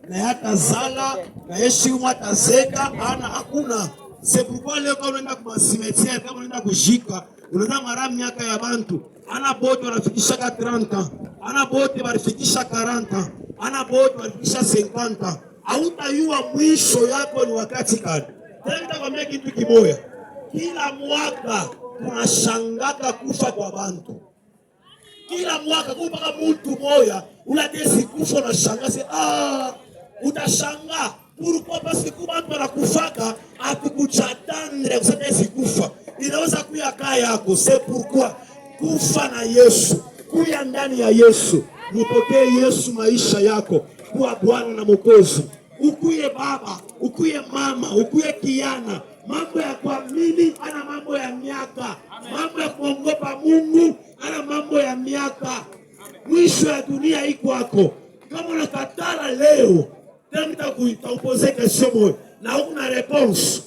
na yatazala na heshima atazeka ana hakuna. C'est pourquoi leo kama unaenda kwa cimetière, kama unaenda kushika, unaona mara miaka ya bantu ana bote wanafikisha 30 ans, ana bote wanafikisha 40 ans, ana bote wanafikisha 50 ans. Hautayua mwisho yako ni wakati gani. Tenda kwambia kitu kimoja, kila mwaka tunashangaka kufa kwa bantu. Kila mwaka kupaka mtu moya unatesi kufa na shangaa utashangaa pourquoi parce que kuba mtu anakufaka atukuchatandre usatesi kufa inaweza kuya kaa yako. C'est pourquoi kufa na Yesu, kuya ndani ya Yesu, mupokee Yesu maisha yako kuwa Bwana na Mwokozi. Ukuye baba, ukuye mama, ukuye kiana, mambo ya kuamini ana mambo ya miaka, mambo ya kuogopa Mungu ana mambo ya miaka. Mwisho ya dunia iko kwako. Kama unakatala leo, tena nitakupoze question moja na una response.